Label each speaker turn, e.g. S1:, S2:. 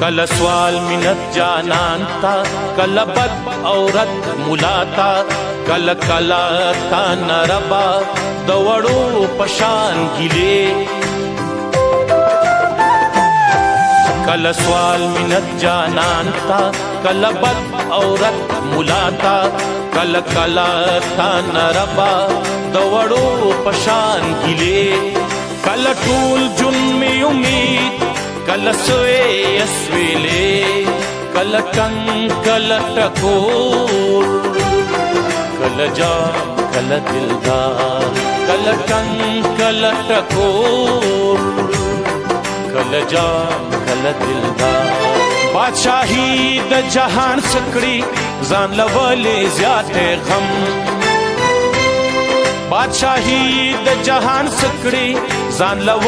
S1: کل سوال منت جانان تا کل بد عورت ملاتا کل کلا تا نربا دوڑو پشان گلے کل سوال منت جانان تا کل بد عورت ملاتا کل کلا تا نربا دوڑو پشان گلے کل ټول جن می امید کل سوے اسویلے کل کن کل ٹکور کل جام کل دلدار کل کن کل ٹکور کل جام کل دلدار بادشاہی د جہان سکڑی زان لولے زیادہ غم بادشاہی د جہان سکڑی زان لولے